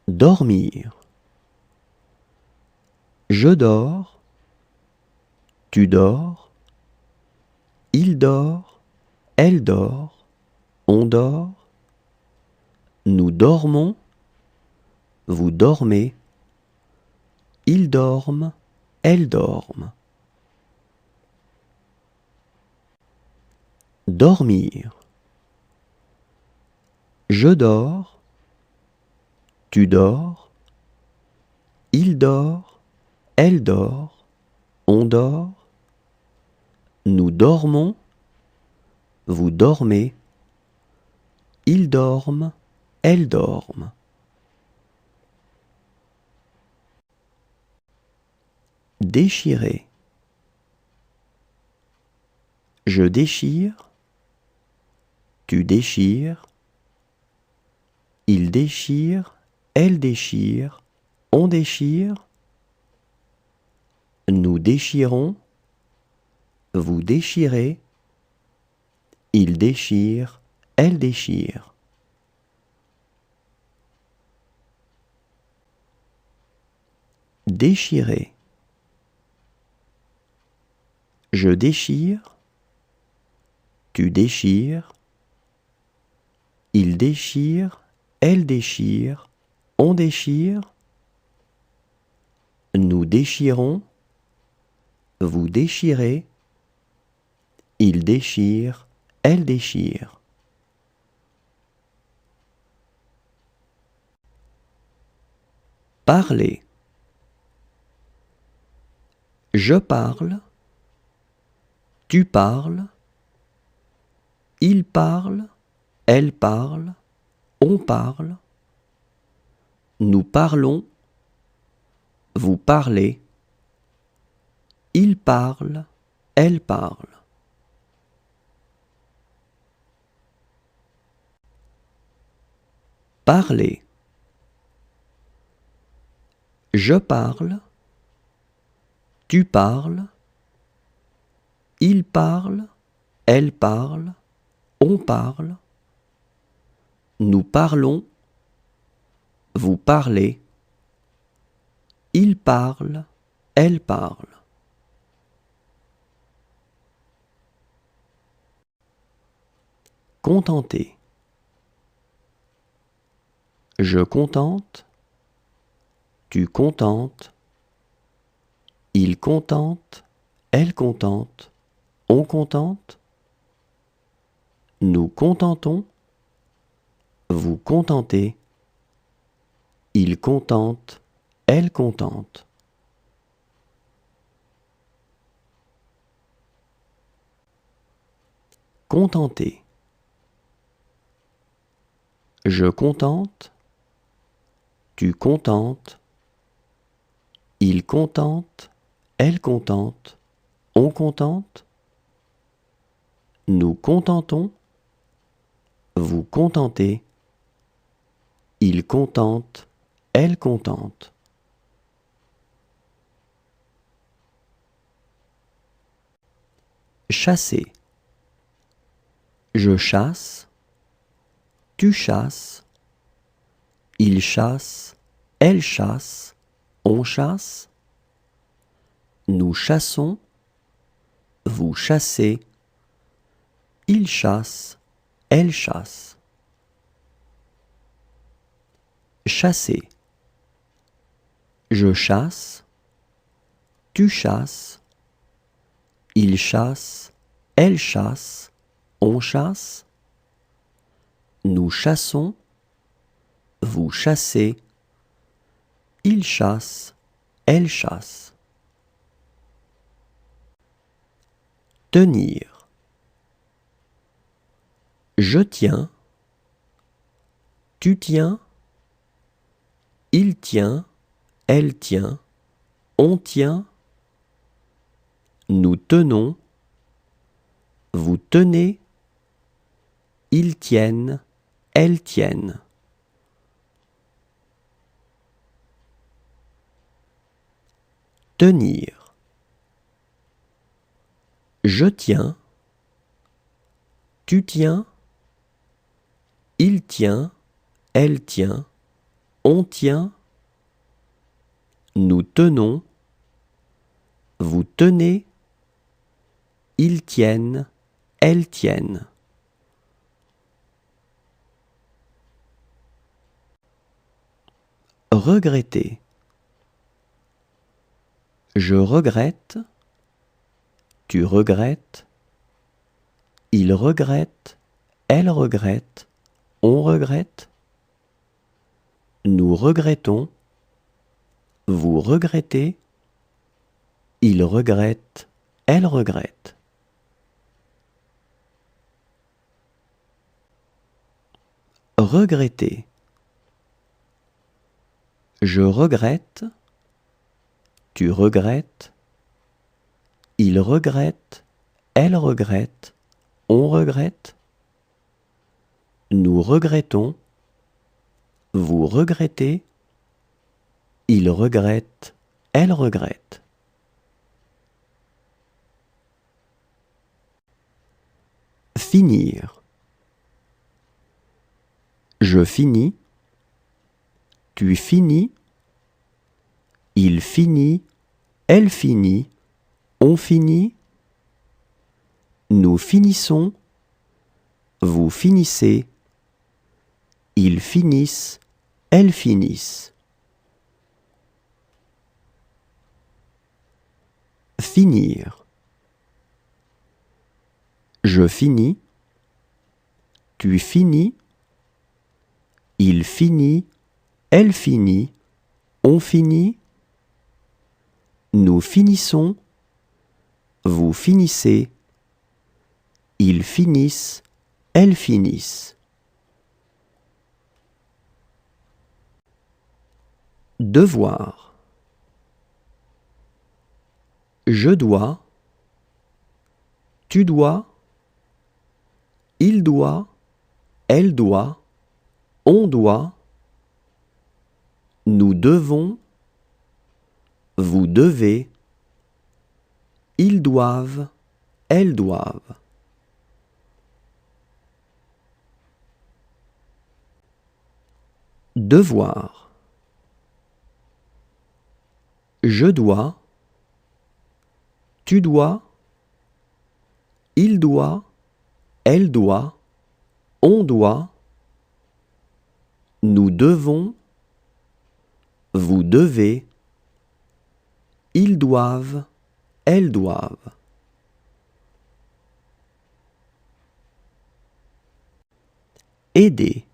Dormir. Je dors, tu dors, il dort, elle dort, on dort, nous dormons, vous dormez, ils dorment, elles dorment. Dormir. Je dors, tu dors, il dort, elle dort, on dort, nous dormons, vous dormez, ils dorment, elles dorment. Déchirer. Je déchire, tu déchires, il déchire, elle déchire, on déchire, nous déchirons, vous déchirez, il déchire, elle déchire. Déchirer. Je déchire, tu déchires, il déchire, elle déchire, on déchire, nous déchirons, vous déchirez, il déchire, elle déchire. Parler. Je parle, tu parles, il parle, elle parle, on parle, nous parlons, vous parlez, il parle, elle parle. Parler. Je parle, tu parles, il parle, elle parle, on parle, nous parlons, vous parlez, il parle, elle parle. Contenter. Je contente, tu contentes, il contente, elle contente, on contente, nous contentons, vous contentez, il contente, elle contente. Contenter. Je contente, tu contentes, il contente, elle contente, on contente, nous contentons, vous contentez, il contente, elle contente. Chasser. Je chasse, tu chasses, il chasse, elle chasse, on chasse, nous chassons, vous chassez, il chasse, elle chasse. Chasser. Je chasse, tu chasses, il chasse, elle chasse, on chasse, nous chassons, vous chassez, il chasse, elle chasse. Tenir. Je tiens, tu tiens, il tient, elle tient, on tient, nous tenons, vous tenez, ils tiennent, elles tiennent. Tenir. Je tiens, tu tiens, il tient, elle tient, on tient, nous tenons, vous tenez, ils tiennent, elles tiennent. Regretter. Je regrette, tu regrettes, il regrette, elle regrette, on regrette. Nous regrettons, vous regrettez, il regrette, elle regrette. Regretter. Je regrette, tu regrettes, il regrette, elle regrette, on regrette. Nous regrettons, vous regrettez, il regrette, elle regrette. Finir. Je finis, tu finis, il finit, elle finit, on finit. Nous finissons, vous finissez, ils finissent, elles finissent. Finir. Je finis, tu finis, il finit, elle finit, on finit. Nous finissons, vous finissez, ils finissent, elles finissent. Devoir. Je dois, tu dois, il doit, elle doit, on doit. Nous devons, vous devez, ils doivent, elles doivent. Devoir. Je dois, tu dois, il doit, elle doit, on doit. Nous devons, vous devez, ils doivent, elles doivent. Aider.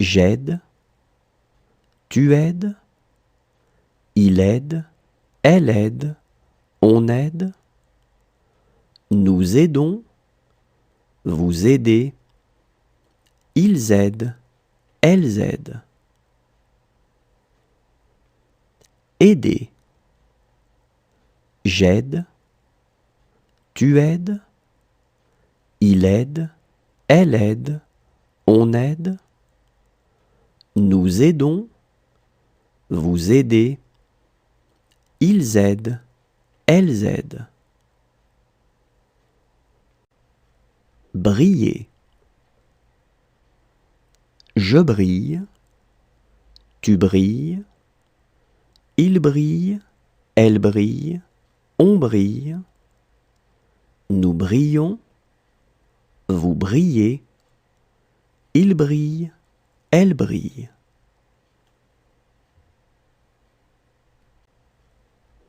J'aide, tu aides, il aide, elle aide, on aide. Nous aidons, vous aidez, ils aident, elles aident. Aider. J'aide, tu aides, il aide, elle aide, on aide. Nous aidons, vous aidez, ils aident, elles aident. Briller. Je brille, tu brilles, il brille, elle brille, on brille. Nous brillons, vous brillez, il brille, elle brille.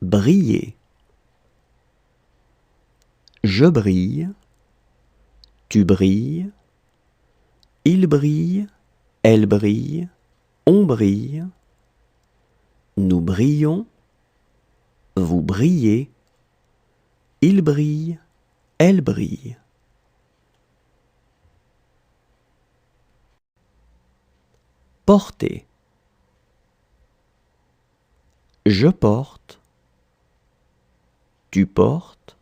Briller. Je brille, tu brilles, il brille, elle brille, on brille. Nous brillons, vous brillez, il brille, elle brille. Porter. Je porte, tu portes,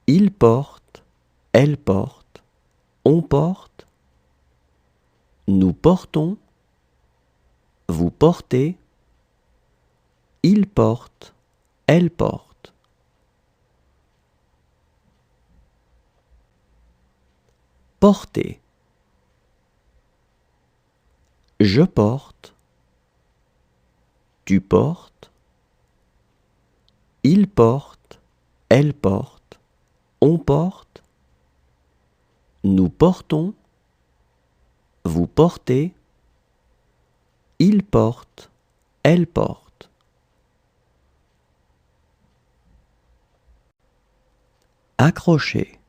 il porte, elle porte, on porte. Nous portons, vous portez, il porte, elle porte. Porter. Je porte. Tu portes. Il porte. Elle porte. On porte. Nous portons. Vous portez. Il porte. Elle porte. Accrocher.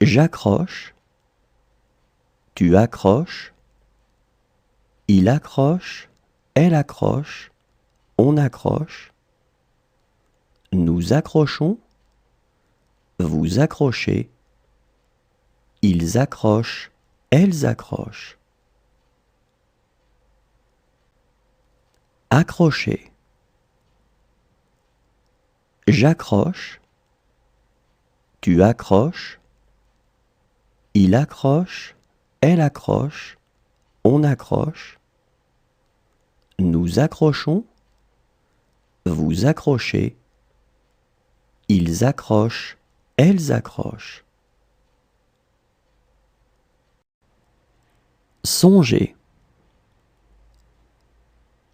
J'accroche. Tu accroches. Il accroche. Elle accroche. On accroche. Nous accrochons. Vous accrochez. Ils accrochent. Elles accrochent. Accrocher. J'accroche. Tu accroches. Il accroche. Elle accroche. On accroche. Nous accrochons. Vous accrochez. Ils accrochent. Elles accrochent. Songer.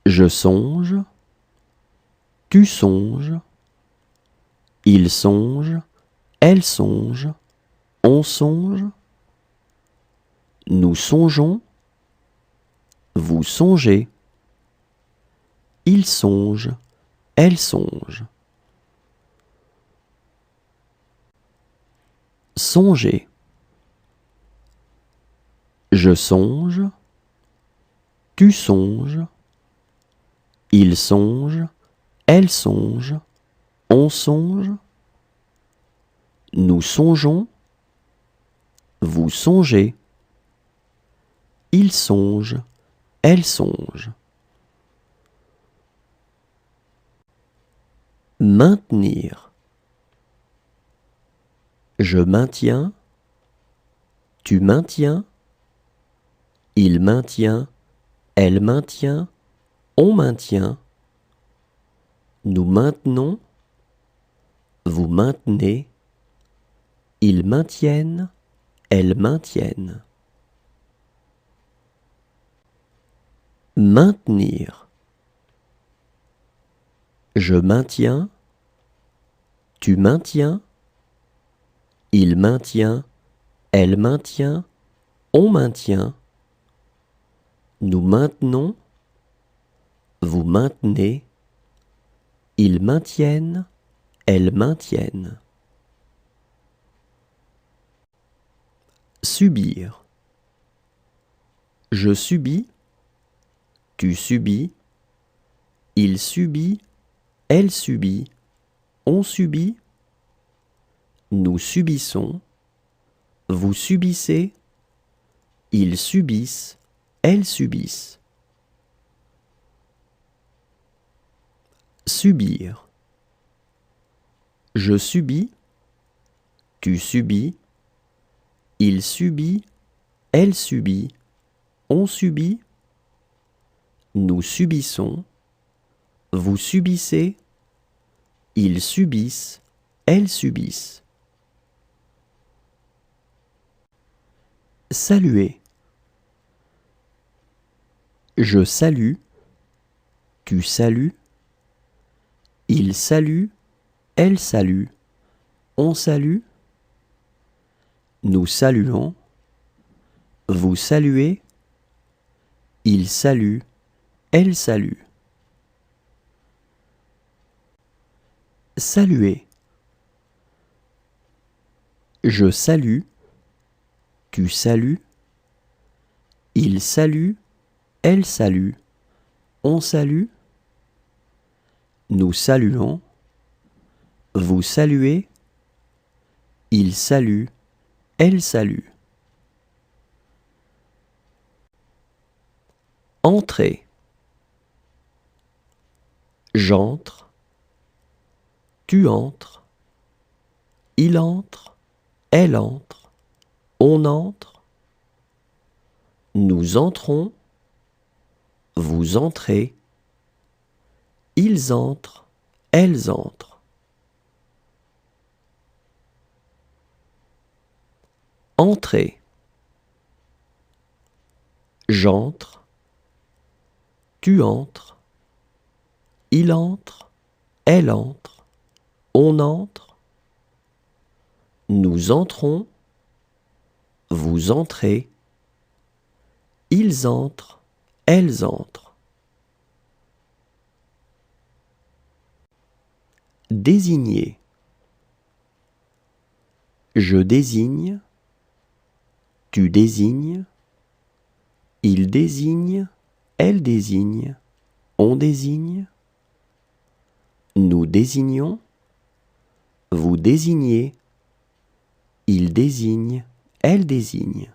Je songe. Tu songes. Il songe. Elle songe. On songe. Nous songeons. Vous songez. Il songe. Elle songe. Songer. Je songe. Tu songes. Il songe. Elle songe. On songe. Nous songeons. Vous songez. Il songe. Elle songe. Maintenir. Je maintiens. Tu maintiens. Il maintient. Elle maintient. On maintient. Nous maintenons. Vous maintenez. Ils maintiennent. Elles maintiennent. Maintenir. Je maintiens. Tu maintiens. Il maintient. Elle maintient. On maintient. Nous maintenons. Vous maintenez. Ils maintiennent. Elles maintiennent. Subir. Je subis. Tu subis. Il subit. Elle subit. On subit. Nous subissons. Vous subissez. Ils subissent. Elles subissent. Subir. Je subis. Tu subis. Il subit. Elle subit. On subit. Nous subissons. Vous subissez. Ils subissent. Elles subissent. Saluer. Je salue. Tu salues. Il salue. Elle salue. On salue. Nous saluons. Vous saluez. Il salue. Elle salue. Saluer. Je salue. Tu salues. Il salue. Elle salue. On salue. Nous saluons. Vous saluez. Il salue. Elle salue. Entrer. J'entre. Tu entres. Il entre. Elle entre. On entre. Nous entrons. Vous entrez. Ils entrent. Elles entrent. Entrer. J'entre, tu entres, il entre, elle entre, on entre, nous entrons, vous entrez, ils entrent, elles entrent. Désigner. Je désigne, tu désignes, il désigne, elle désigne, on désigne, nous désignons, vous désignez, il désigne, elle désigne.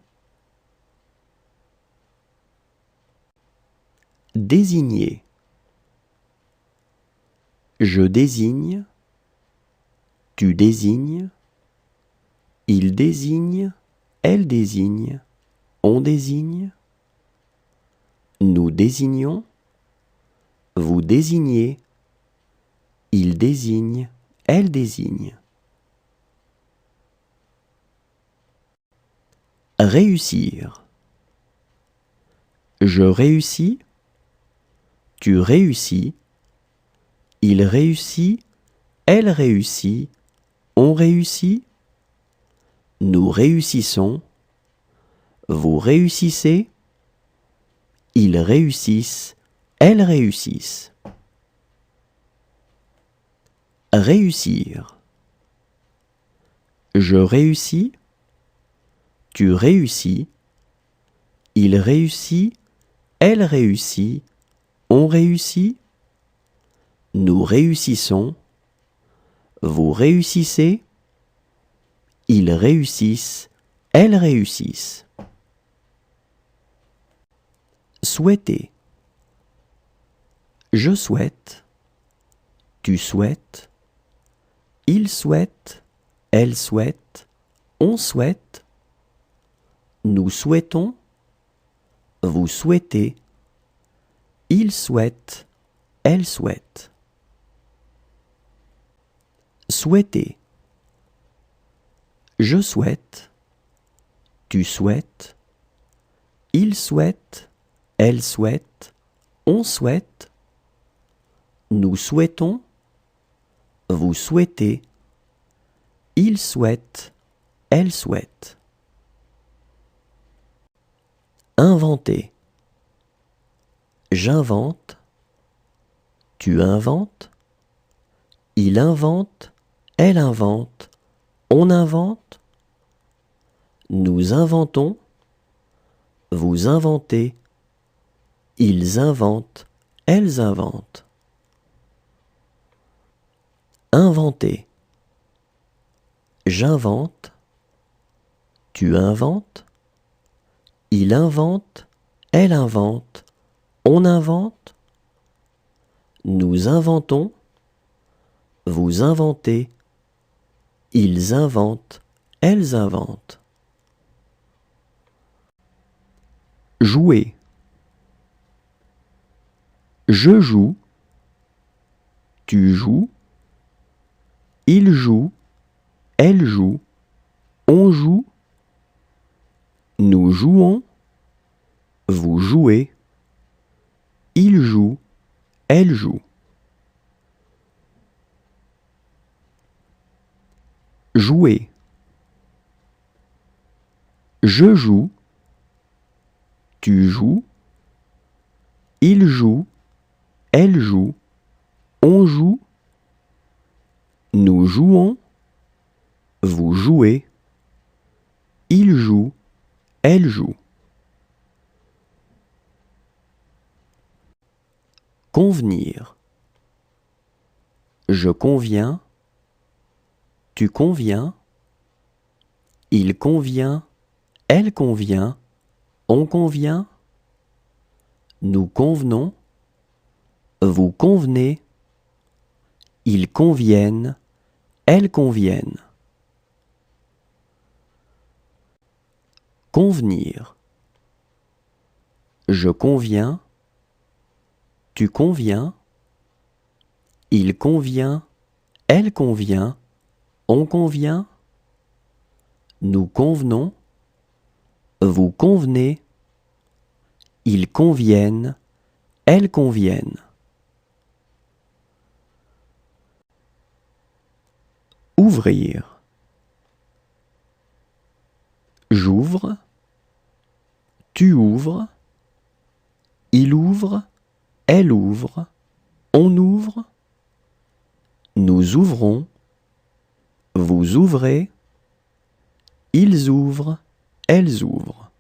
Désigner. Je désigne, tu désignes, il désigne, elle désigne, on désigne, nous désignons, vous désignez, il désigne, elle désigne. Réussir. Je réussis, tu réussis, il réussit, elle réussit, on réussit, nous réussissons, vous réussissez, ils réussissent, elles réussissent. Réussir. Je réussis, tu réussis, il réussit, elle réussit, on réussit, nous réussissons, vous réussissez, ils réussissent, elles réussissent. Souhaiter. Je souhaite, tu souhaites, il souhaite, elle souhaite, on souhaite, nous souhaitons, vous souhaitez, il souhaite, elle souhaite. Souhaiter. Je souhaite, tu souhaites, il souhaite, elle souhaite, on souhaite, nous souhaitons, vous souhaitez, il souhaite, elle souhaite. Inventer. J'invente, tu inventes, il invente, elle invente, on invente, nous inventons, vous inventez, ils inventent, elles inventent. Inventer. J'invente, tu inventes, il invente, elle invente, on invente, nous inventons, vous inventez, ils inventent, elles inventent. Jouer. Je joue, tu joues, il joue, elle joue, on joue, nous jouons, vous jouez, il joue, elle joue. Jouer. Je joue, tu joues, il joue, elle joue, on joue, nous jouons, vous jouez, il joue, elle joue. Convenir. Je conviens, tu conviens, il convient, elle convient, on convient, nous convenons, vous convenez, ils conviennent, elles conviennent. Convenir. Je conviens, tu conviens, il convient, elle convient, on convient, nous convenons, vous convenez, ils conviennent, elles conviennent. Ouvrir. J'ouvre, tu ouvres, il ouvre, elle ouvre, on ouvre, nous ouvrons, vous ouvrez, ils ouvrent, elles ouvrent.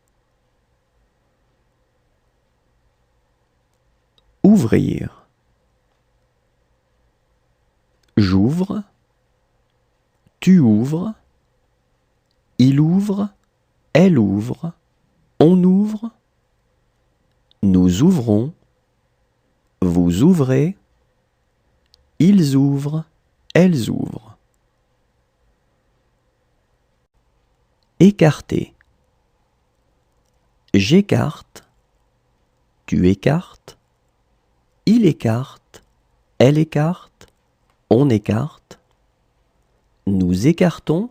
Ouvrir. J'ouvre, tu ouvres, il ouvre, elle ouvre, on ouvre, nous ouvrons, vous ouvrez, ils ouvrent, elles ouvrent. Écarter. J'écarte, tu écartes, il écarte, elle écarte, on écarte, nous écartons,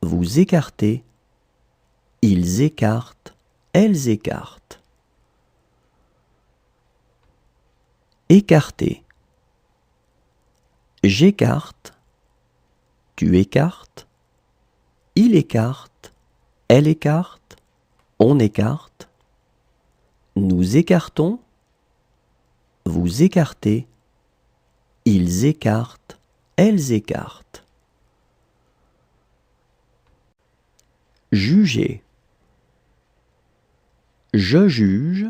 vous écartez, ils écartent, elles écartent. Écarter. J'écarte, tu écartes, il écarte, elle écarte, on écarte, nous écartons, vous écartez, ils écartent, elles écartent. Juger. Je juge,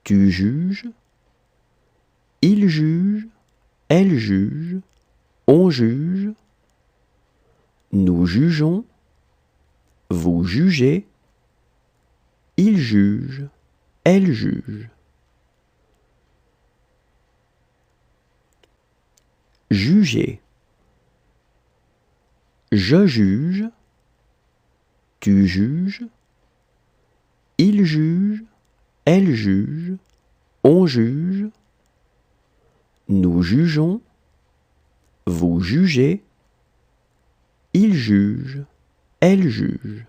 tu juges, il juge, elle juge, on juge, nous jugeons, vous jugez, il juge, elle juge. Juger. Je juge, tu juges, il juge, elle juge, on juge, nous jugeons, vous jugez, il juge, elle juge.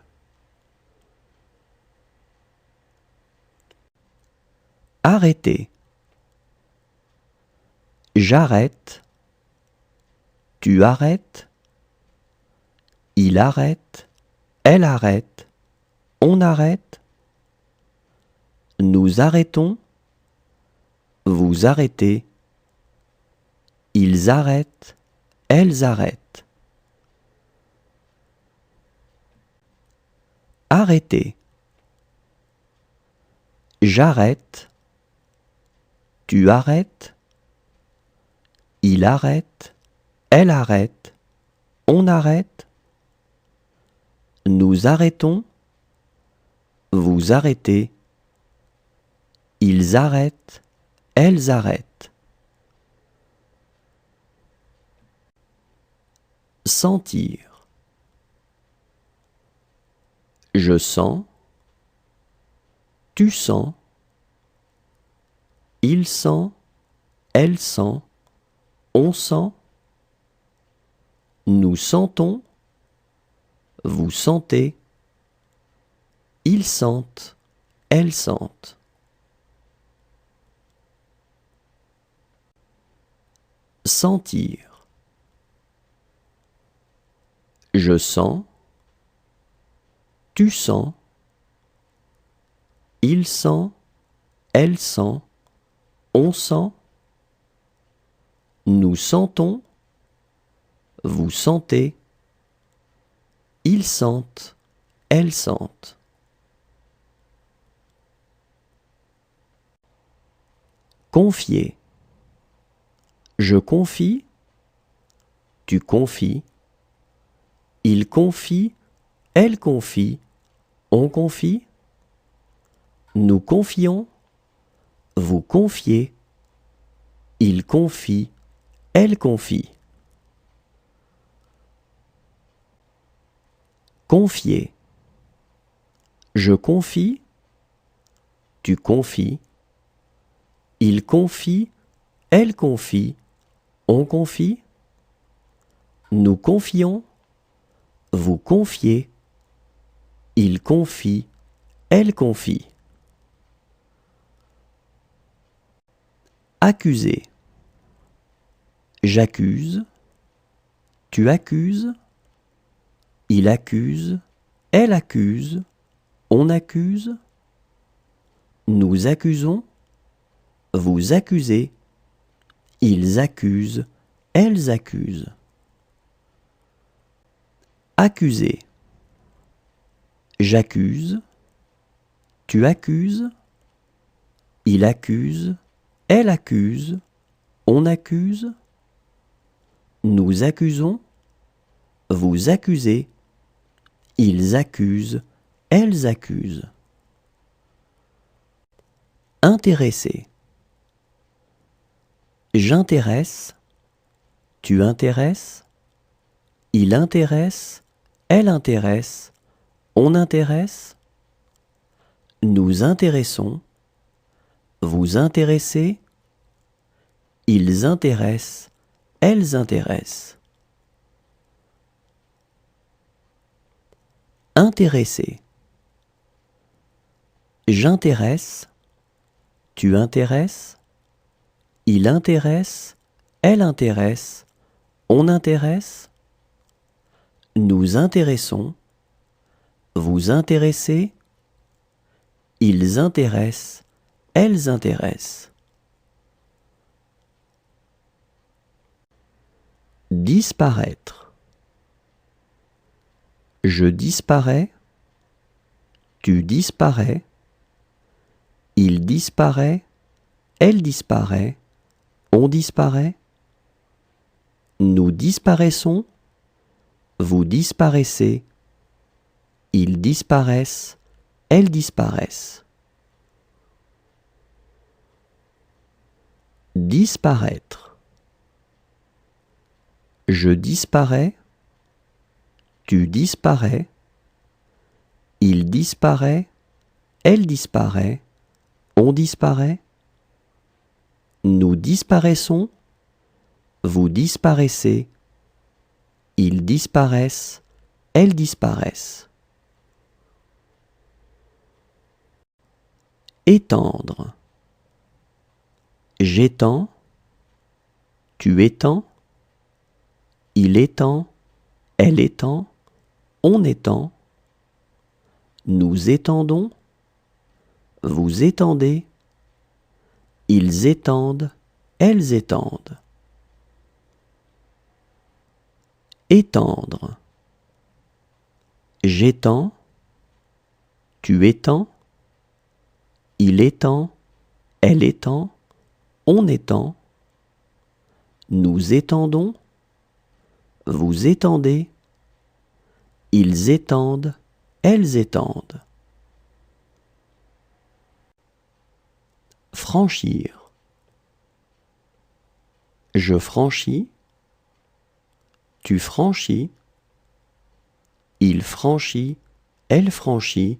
Arrêter. J'arrête, tu arrêtes, il arrête, elle arrête, on arrête, nous arrêtons, vous arrêtez, ils arrêtent, elles arrêtent. Arrêter. J'arrête, tu arrêtes, il arrête, elle arrête, on arrête, nous arrêtons, vous arrêtez, ils arrêtent, elles arrêtent. Sentir. Je sens, tu sens, il sent, elle sent, on sent, nous sentons, vous sentez, ils sentent, elles sentent. Sentir. Je sens, tu sens, il sent, elle sent, on sent, nous sentons, vous sentez, ils sentent, elles sentent. Confier. Je confie, tu confies, il confie, elle confie, on confie, nous confions, vous confiez, il confie, elle confie. Confier. Je confie, tu confies, il confie, elle confie, on confie, nous confions, vous confiez, il confie, elle confie. Accuser. J'accuse. Tu accuses. Il accuse. Elle accuse. On accuse. Nous accusons. Vous accusez. Ils accusent. Elles accusent. Accuser. J'accuse. Tu accuses. Il accuse. Elle accuse. On accuse. Nous accusons. Vous accusez. Ils accusent. Elles accusent. Intéresser. J'intéresse. Tu intéresses. Il intéresse. Elle intéresse. On intéresse. Nous intéressons. Vous intéressez. Ils intéressent. Elles intéressent. Intéresser. J'intéresse. Tu intéresses. Il intéresse. Elle intéresse. On intéresse. Nous intéressons. Vous intéressez. Ils intéressent. Elles intéressent. Disparaître. Je disparais. Tu disparais. Il disparaît. Elle disparaît. On disparaît. Nous disparaissons. Vous disparaissez. Ils disparaissent. Elles disparaissent. Disparaître. Je disparais. Tu disparais. Il disparaît. Elle disparaît. On disparaît. Nous disparaissons. Vous disparaissez. Ils disparaissent. Elles disparaissent. Étendre. J'étends. Tu étends. Il étend. Elle étend. On étend. Nous étendons. Vous étendez. Ils étendent. Elles étendent. Étendre. J'étends. Tu étends. Il étend. Elle étend. On étend. Nous étendons. Vous étendez. Ils étendent. Elles étendent. Franchir. Je franchis. Tu franchis. Il franchit. Elle franchit.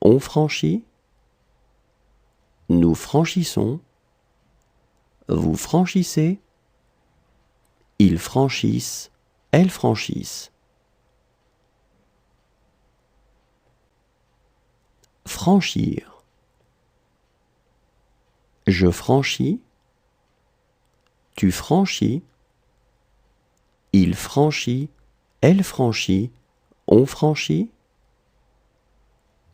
On franchit. Nous franchissons. Vous franchissez. Ils franchissent. Elles franchissent. Franchir. Je franchis. Tu franchis. Il franchit. Elle franchit. On franchit.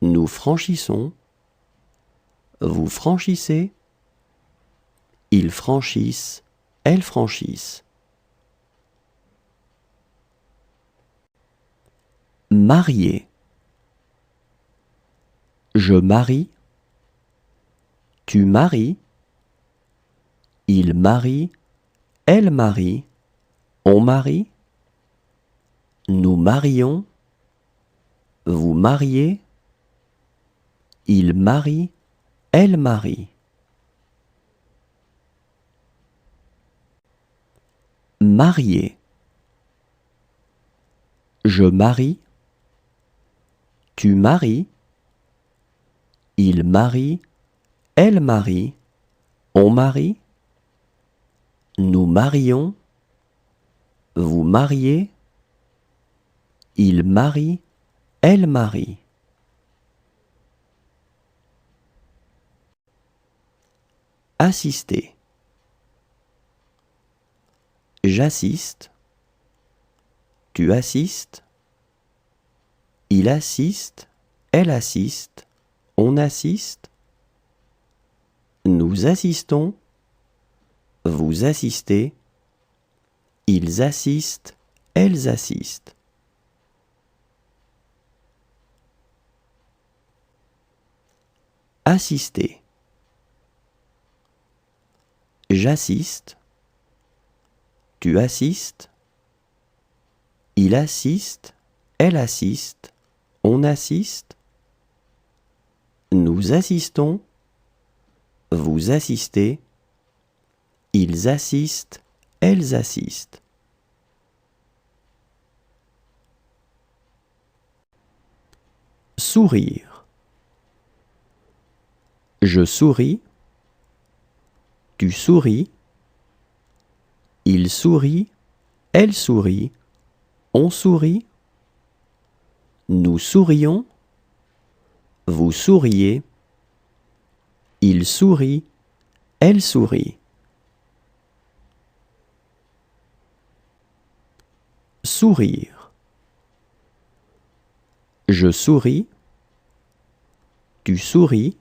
Nous franchissons. Vous franchissez. Ils franchissent. Elles franchissent. Marier. Je marie. Tu maries. Il marie. Elle marie. On marie. Nous marions. Vous mariez. Il marie. Elle marie. Marier. Je marie. Tu maries. Il marie. Elle marie. On marie. Nous marions. Vous mariez. Il marie. Elle marie. Assister. J'assiste. Tu assistes. Il assiste. Elle assiste. On assiste. Nous assistons. Vous assistez. Ils assistent. Elles assistent. Assister. J'assiste. Tu assistes. Il assiste. Elle assiste. On assiste. Nous assistons. Vous assistez. Ils assistent. Elles assistent. Sourire. Je souris. Tu souris. Il sourit. Elle sourit. On sourit. Nous sourions. Vous souriez. Il sourit. Elle sourit. Sourire. Je souris. Tu souris.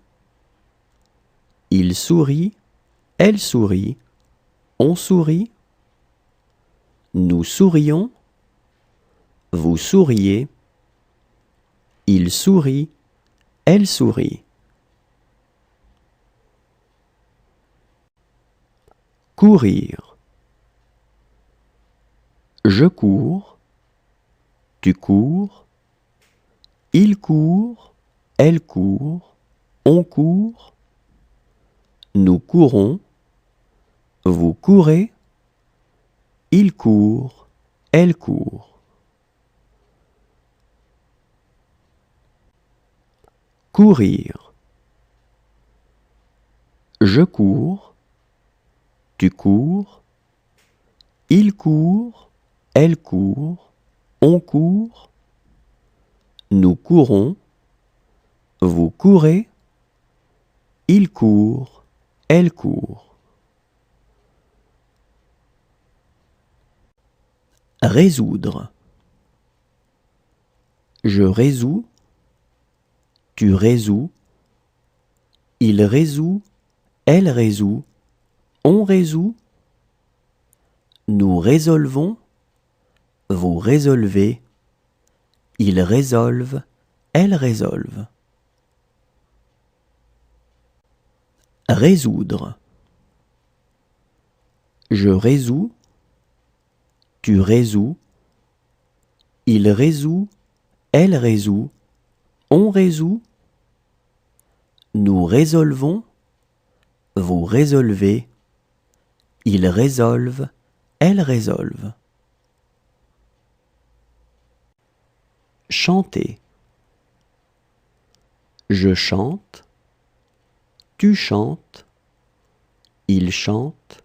Il sourit. Elle sourit. On sourit. Nous sourions. Vous souriez. Il sourit. Elle sourit. Courir. Je cours. Tu cours. Il court. Elle court. On court. Nous courons. Vous courez. Il court. Elle court. Courir. Je cours. Tu cours. Il court. Elle court. On court. Nous courons. Vous courez. Il court. Elle court. Résoudre. Je résous. Tu résous. Il résout. Elle résout. On résout. Nous résolvons. Vous résolvez. Ils résolvent. Elles résolvent. Résoudre. Je résous. Tu résous. Il résout. Elle résout. On résout. Nous résolvons. Vous résolvez. Ils résolvent. Elles résolvent. Chanter. Je chante. Tu chantes. Il chante.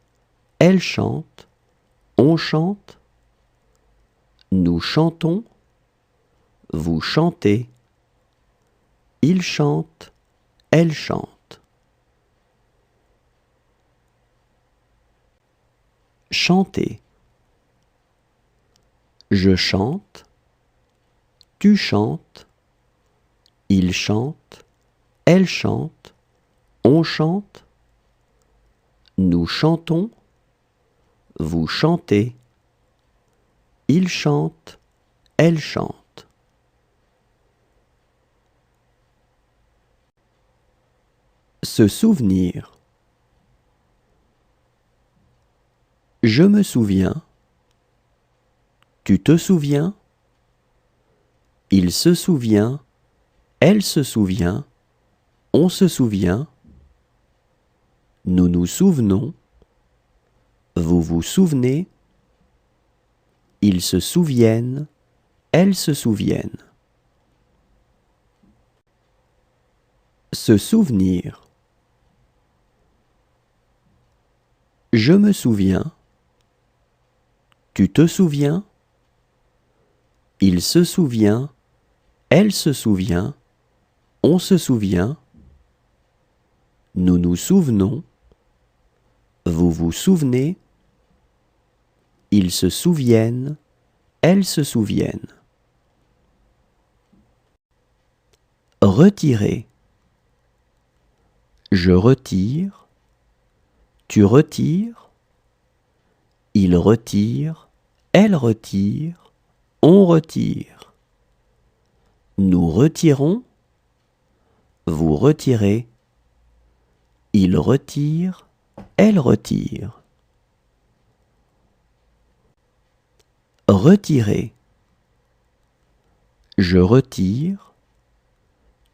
Elle chante. On chante. Nous chantons. Vous chantez. Il chante. Elle chante. Chanter. Je chante. Tu chantes. Il chante. Elle chante. On chante. Nous chantons. Vous chantez. Il chante. Elle chante. Se souvenir. Je me souviens. Tu te souviens. Il se souvient. Elle se souvient. On se souvient. Nous nous souvenons. Vous vous souvenez. Ils se souviennent. Elles se souviennent. Se souvenir. Je me souviens. Tu te souviens. Il se souvient. Elle se souvient. On se souvient. Nous nous souvenons. Vous vous souvenez. Ils se souviennent, elles se souviennent. Retirer. Je retire, tu retires, il retire, elle retire, on retire. Nous retirons, vous retirez, il retire, elle retire. Retirer. Je retire,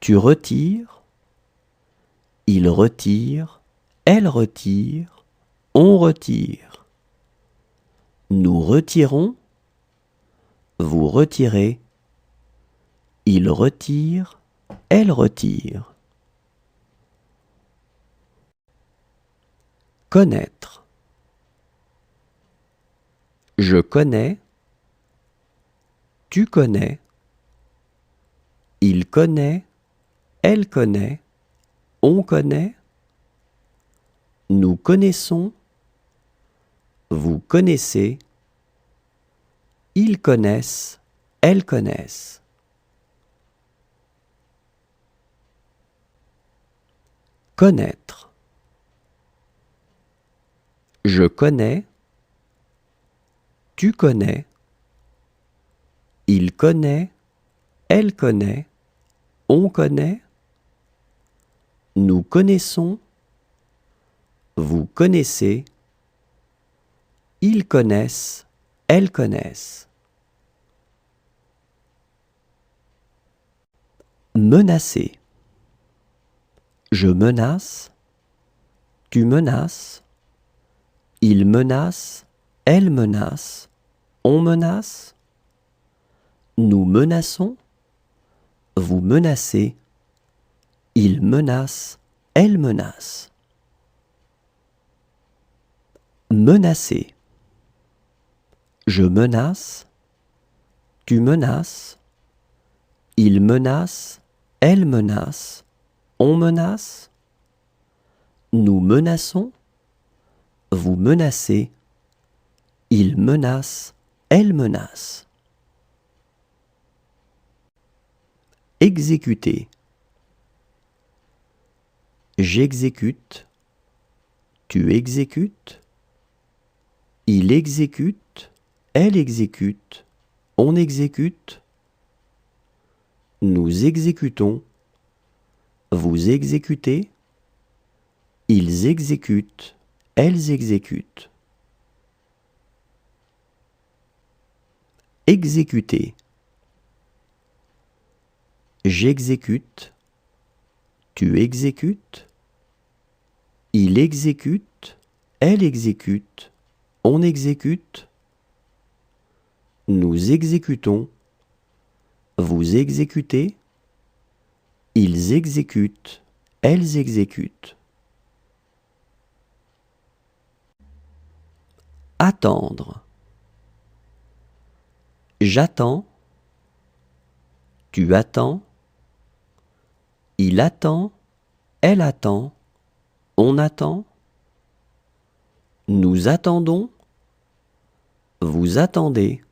tu retires, il retire, elle retire, on retire. Nous retirons, vous retirez, il retire, elle retire. Connaître. Je connais, tu connais, il connaît, elle connaît, on connaît, nous connaissons, vous connaissez, ils connaissent, elles connaissent. Connaître. Je connais, tu connais, il connaît, elle connaît, on connaît, nous connaissons, vous connaissez, ils connaissent, elles connaissent. Menacer. Je menace, tu menaces, il menace, elle menace, on menace, nous menaçons, vous menacez, il menace, elle menace. Menacer. Je menace, tu menaces, il menace, elle menace, on menace, nous menaçons, vous menacez, il menace, elle menace. Exécuter. J'exécute, tu exécutes, il exécute, elle exécute, on exécute, nous exécutons, vous exécutez, ils exécutent, elles exécutent. Exécuter. J'exécute, tu exécutes, il exécute, elle exécute, on exécute, nous exécutons, vous exécutez, ils exécutent, elles exécutent. Attendre. J'attends, tu attends, il attend, elle attend, on attend, nous attendons, vous attendez,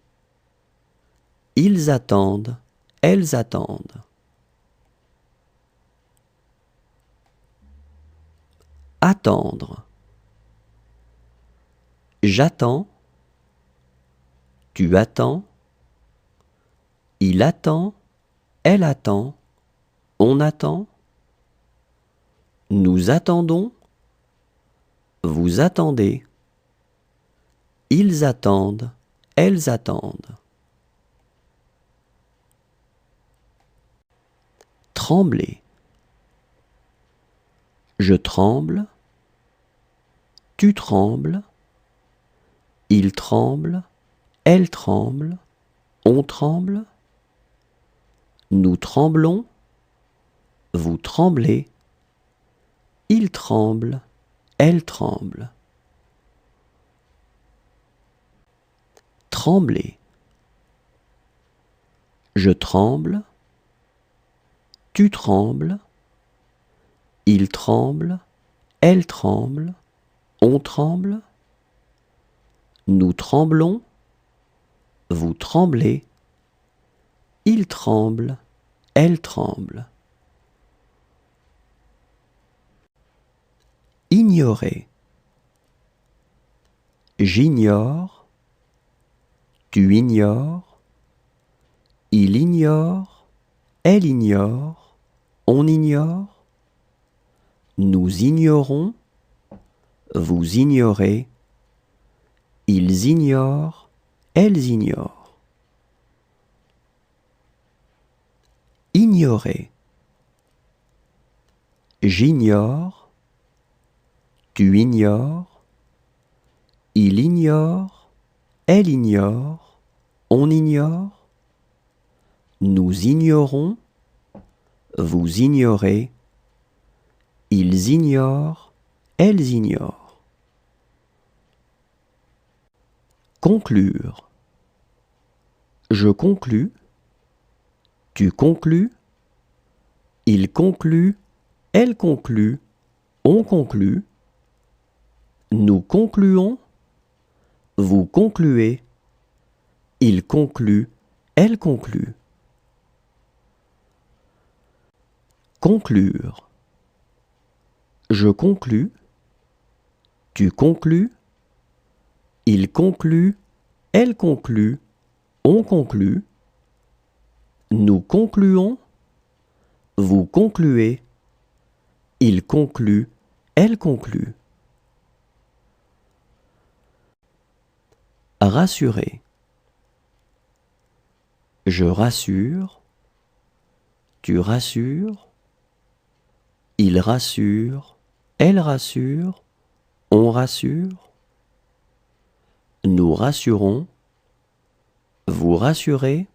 ils attendent, elles attendent. Attendre. J'attends, tu attends, il attend, elle attend, on attend, nous attendons, vous attendez, ils attendent, elles attendent. Trembler. Je tremble, tu trembles, il tremble, elle tremble, on tremble, nous tremblons, vous tremblez, il tremble, elle tremble. Trembler. Je tremble, tu trembles, il tremble, elle tremble, on tremble, Nous tremblons, vous tremblez. Il tremble, elle tremble. Ignorer. J'ignore, tu ignores, il ignore, elle ignore, on ignore. Nous ignorons, vous ignorez, ils ignorent, elles ignorent. Ignorer. J'ignore, tu ignores, il ignore, elle ignore, on ignore. Nous ignorons, vous ignorez, ils ignorent, elles ignorent. Conclure. Je conclus, tu conclus, il conclut, elle conclut, on conclut. Nous concluons, vous concluez, il conclut, elle conclut. Conclure. Je conclus, tu conclus, il conclut, elle conclut, on conclut. Nous concluons, vous concluez, il conclut, elle conclut. Rassurer. Je rassure, tu rassures, il rassure, elle rassure, on rassure. Nous rassurons, vous rassurez,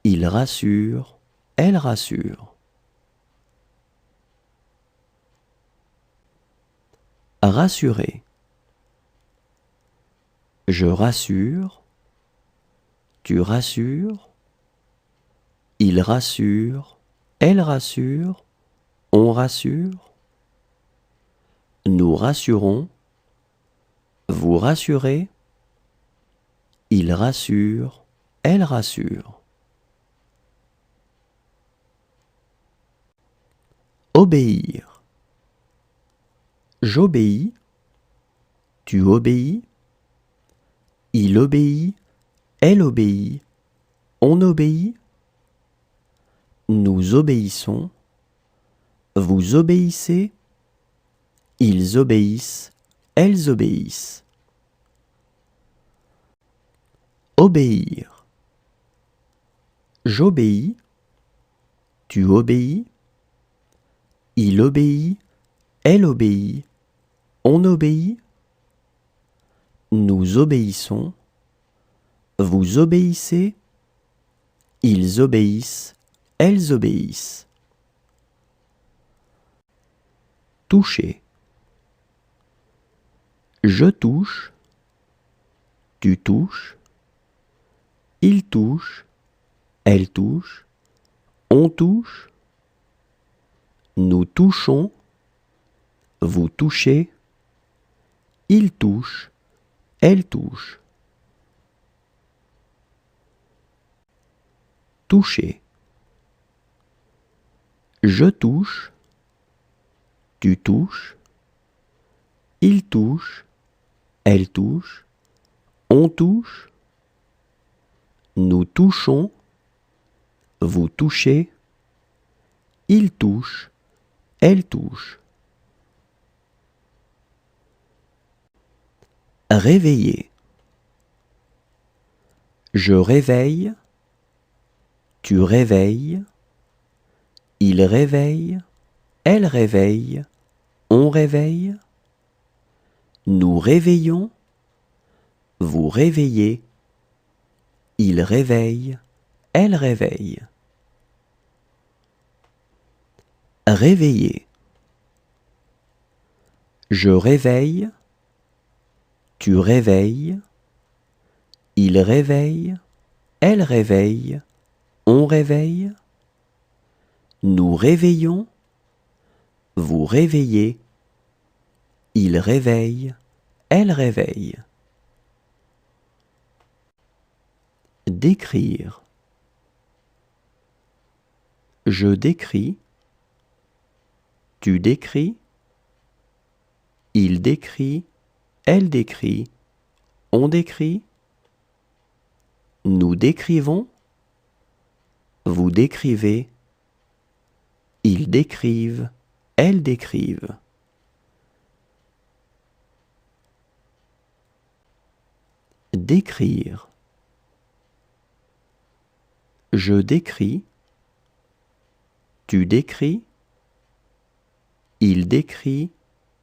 il rassure, elle rassure. Rassurer. Je rassure, tu rassures, il rassure, elle rassure, on rassure. Nous rassurons, vous rassurez, il rassure, elle rassure. Obéir. J'obéis, tu obéis, il obéit, elle obéit, on obéit. Nous obéissons, vous obéissez, ils obéissent, elles obéissent. Obéir. J'obéis, tu obéis, il obéit, elle obéit, on obéit. Nous obéissons, vous obéissez, ils obéissent, elles obéissent. Toucher. Je touche, tu touches, il touche, elle touche, on touche. Nous touchons, vous touchez, il touche, elle touche. Toucher. Je touche, tu touches, il touche, elle touche, on touche. Nous touchons, vous touchez, il touche, elle touche. Réveiller. Je réveille, tu réveilles, il réveille, elle réveille, on réveille. Nous réveillons, vous réveillez, il réveille, elle réveille. Réveiller. Je réveille, tu réveilles, il réveille, elle réveille, on réveille. Nous réveillons, vous réveillez, il réveille, elle réveille. Décrire. Je décris. Tu décris. Il décrit. Elle décrit. On décrit. Nous décrivons. Vous décrivez. Ils décrivent. Elles décrivent. Décrire. Je décris. Tu décris. Il décrit.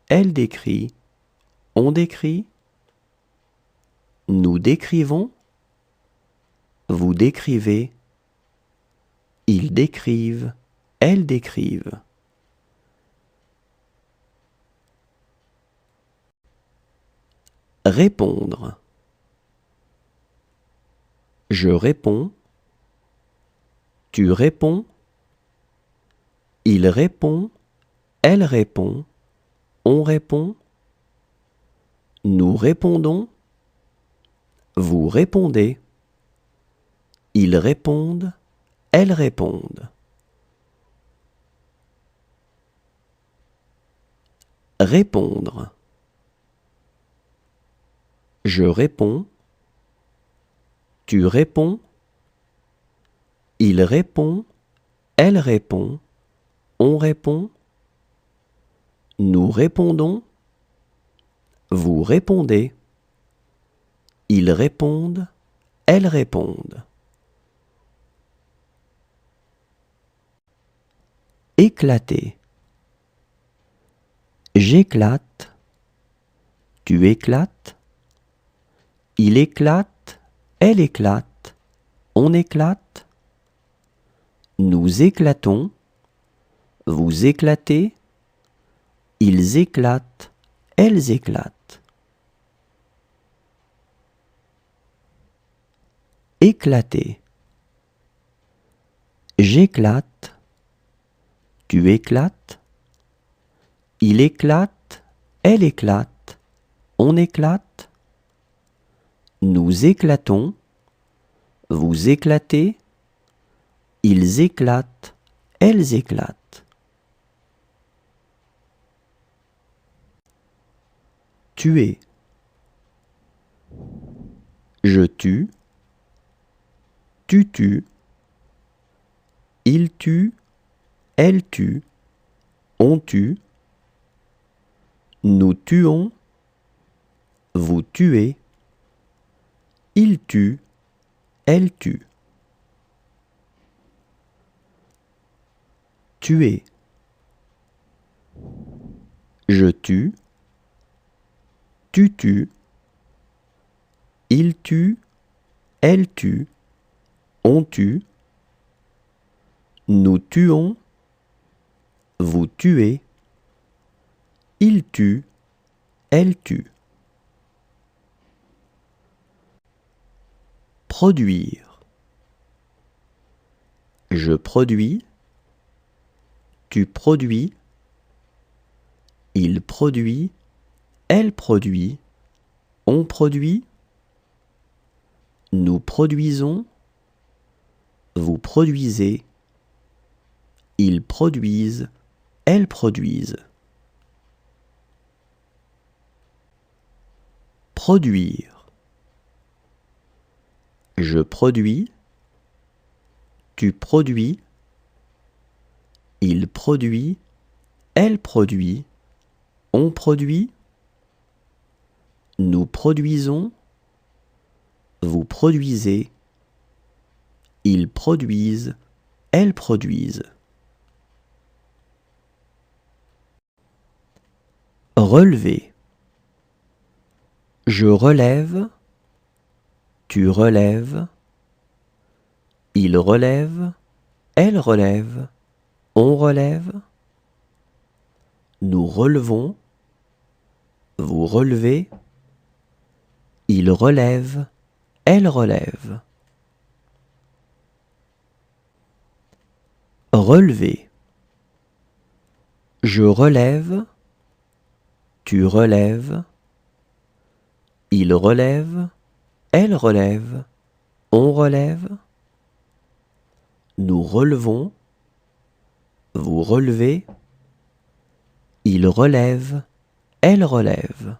Elle décrit. On décrit. Nous décrivons. Vous décrivez. Ils décrivent. Elles décrivent. Répondre. Je réponds. Tu réponds. Il répond. Elle répond. On répond. Nous répondons. Vous répondez. Ils répondent. Elles répondent. Répondre. Je réponds. Tu réponds. Il répond. Elle répond. On répond. Nous répondons. Vous répondez. Ils répondent. Elles répondent. Éclater. J'éclate. Tu éclates. Il éclate. Elle éclate. On éclate. Nous éclatons. Vous éclatez. Ils éclatent. Elles éclatent. Éclater. J'éclate. Tu éclates. Il éclate. Elle éclate. On éclate. Nous éclatons. Vous éclatez. Ils éclatent. Elles éclatent. Tuer. Je tue. Tu tues. Il tue. Elle tue. On tue. Nous tuons. Vous tuez. Il tue. Elle tue. Tuer. Je tue. Tu tues. Il tue. Elle tue. On tue. Nous tuons. Vous tuez. Il tue. Elle tue. Produire. Je produis. Tu produis. Il produit. Elle produit. On produit. Nous produisons. Vous produisez. Ils produisent. Elles produisent. Produire. Je produis. Tu produis. Il produit. Elle produit. On produit. Nous produisons. Vous produisez. Ils produisent. Elles produisent. Relever. Je relève. Tu relèves. Il relève. Elle relève. On relève. Nous relevons. Vous relevez. Il relève. Elle relève. Relever. Je relève. Tu relèves. Il relève. Elle relève. on relève, nous relevons, vous relevez, il relève, elle relève.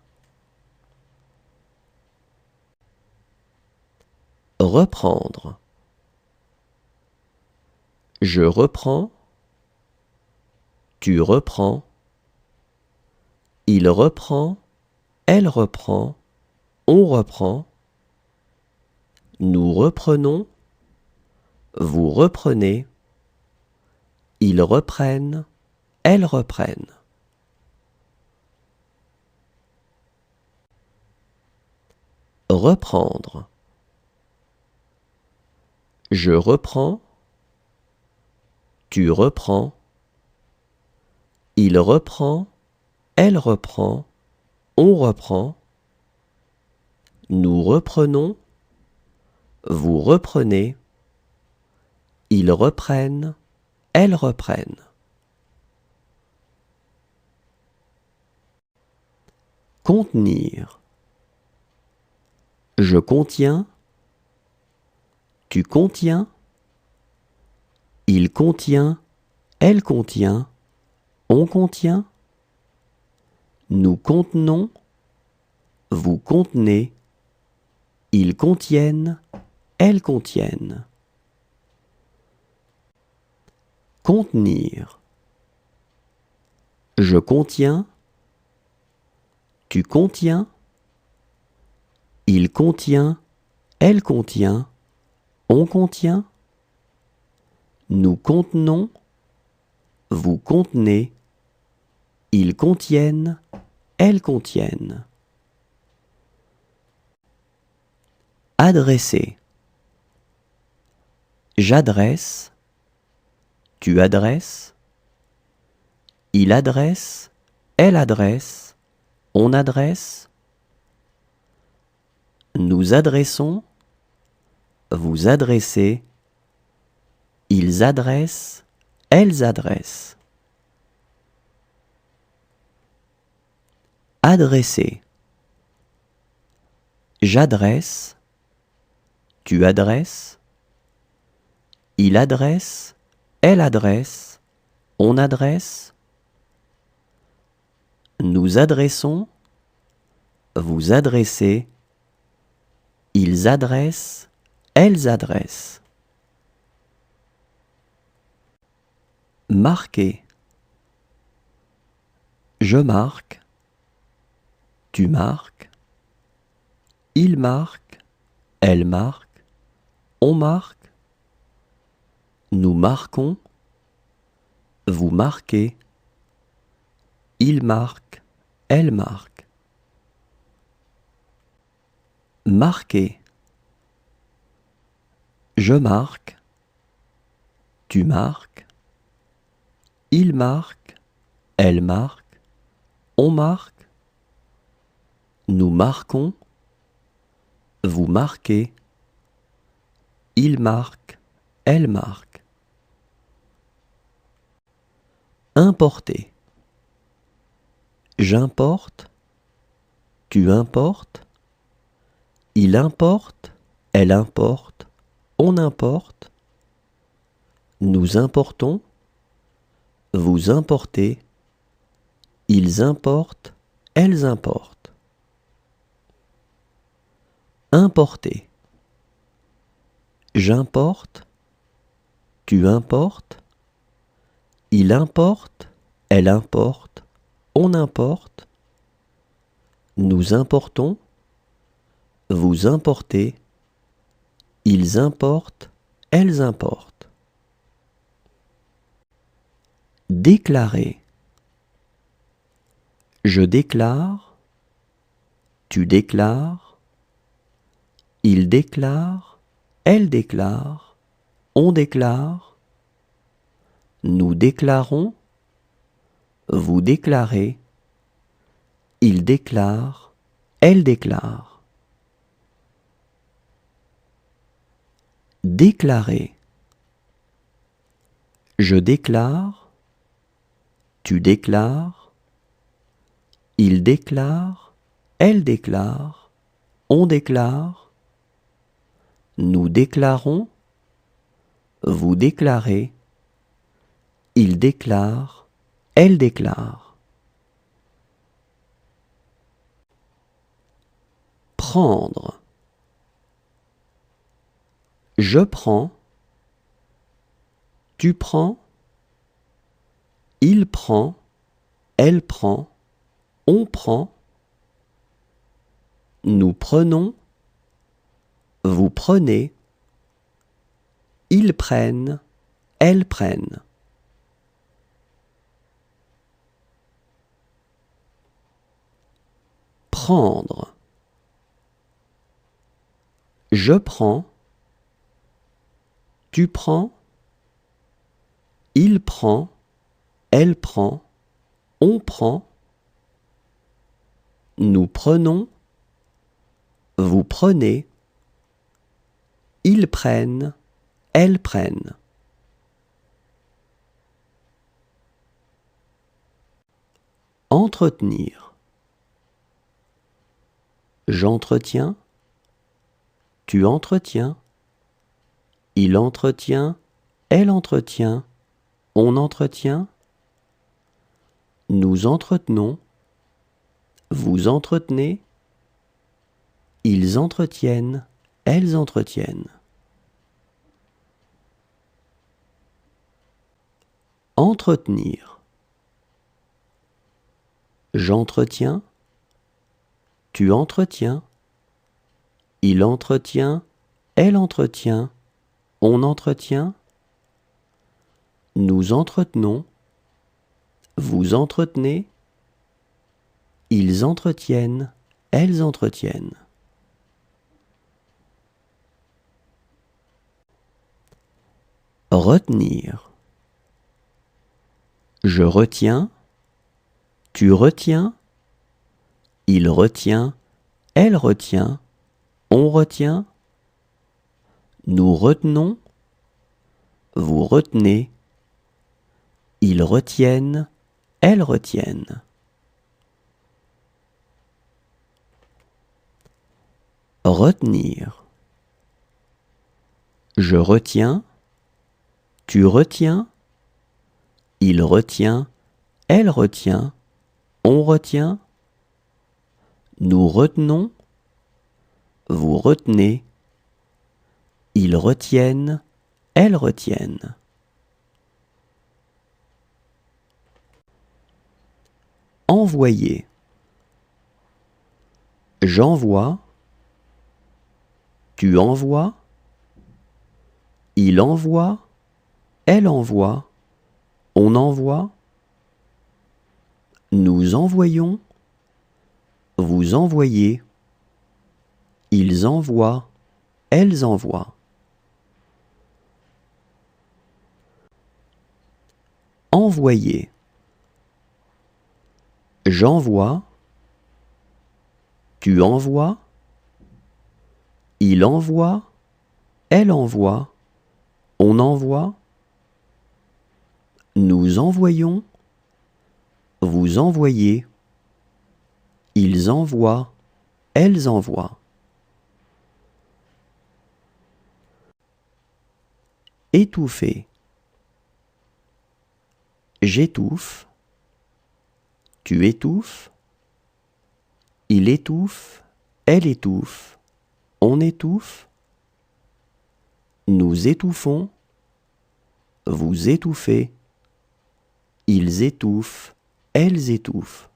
Reprendre. Je reprends, tu reprends, il reprend, elle reprend, on reprend, nous reprenons, vous reprenez, ils reprennent, elles reprennent. Reprendre. Je reprends, tu reprends, il reprend, elle reprend, on reprend, nous reprenons, vous reprenez, ils reprennent, elles reprennent. Contenir. Je contiens, tu contiens, il contient, elle contient, on contient, nous contenons, vous contenez, ils contiennent, elles contiennent. Contenir. Je contiens, tu contiens, il contient, elle contient, on contient, nous contenons, vous contenez, ils contiennent, elles contiennent. Adresser. J'adresse, tu adresses, il adresse, elle adresse, on adresse, nous adressons, vous adressez, ils adressent, elles adressent. Adresser. J'adresse, tu adresses, il adresse, elle adresse, on adresse, nous adressons, vous adressez, ils adressent, elles adressent. Marquer. Je marque, tu marques, il marque, elle marque, on marque, nous marquons, vous marquez, il marque, elle marque. Marquer. Je marque, tu marques, il marque, elle marque, on marque, nous marquons, vous marquez, il marque, elle marque. Importer. J'importe, tu importes, il importe, elle importe, on importe, nous importons, vous importez, ils importent, elles importent. Importer. J'importe, tu importes, il importe, elle importe, on importe, nous importons, vous importez, ils importent, elles importent. Déclarer. Je déclare, tu déclares, il déclare, elle déclare, on déclare, nous déclarons, vous déclarez, il déclare, elle déclare. Déclarer. Je déclare, tu déclares, il déclare, elle déclare, on déclare, Nous déclarons, vous déclarez, il déclare, elle déclare. Prendre. Je prends, tu prends, il prend, elle prend, on prend. Nous prenons, vous prenez, ils prennent, elles prennent. Prendre. Je prends, tu prends, il prend, elle prend, on prend. Nous prenons, vous prenez, ils prennent, elles prennent. Entretenir. J'entretiens, tu entretiens, il entretient, elle entretient, on entretient. Nous entretenons, vous entretenez, ils entretiennent, elles entretiennent. Entretenir. J'entretiens, tu entretiens, il entretient, elle entretient, on entretient. Nous entretenons, vous entretenez, ils entretiennent, elles entretiennent. Retenir. Je retiens, tu retiens, il retient, elle retient, on retient. Nous retenons, vous retenez, ils retiennent, elles retiennent. Retenir. Je retiens, tu retiens, il retient, elle retient, on retient. Nous retenons, vous retenez, ils retiennent, elles retiennent. Envoyer. J'envoie, tu envoies, il envoie, elle envoie, on envoie. Nous envoyons, vous envoyez, ils envoient, elles envoient. Envoyer. J'envoie, tu envoies, il envoie, elle envoie, on envoie. Nous envoyons, vous envoyez, ils envoient, elles envoient. Étouffer. J'étouffe, tu étouffes, il étouffe, elle étouffe, on étouffe. Nous étouffons, vous étouffez, ils étouffent, elles étouffent.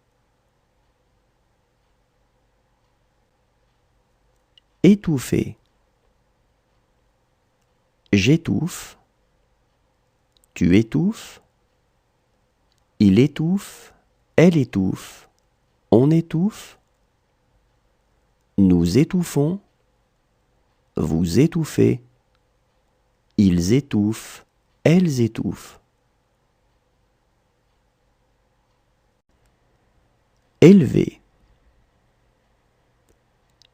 Étouffer. J'étouffe, tu étouffes, il étouffe, elle étouffe, on étouffe. Nous étouffons, vous étouffez, ils étouffent, elles étouffent. Élever.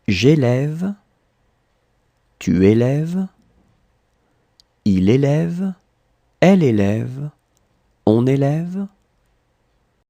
J'élève, tu élèves, il élève, elle élève, on élève.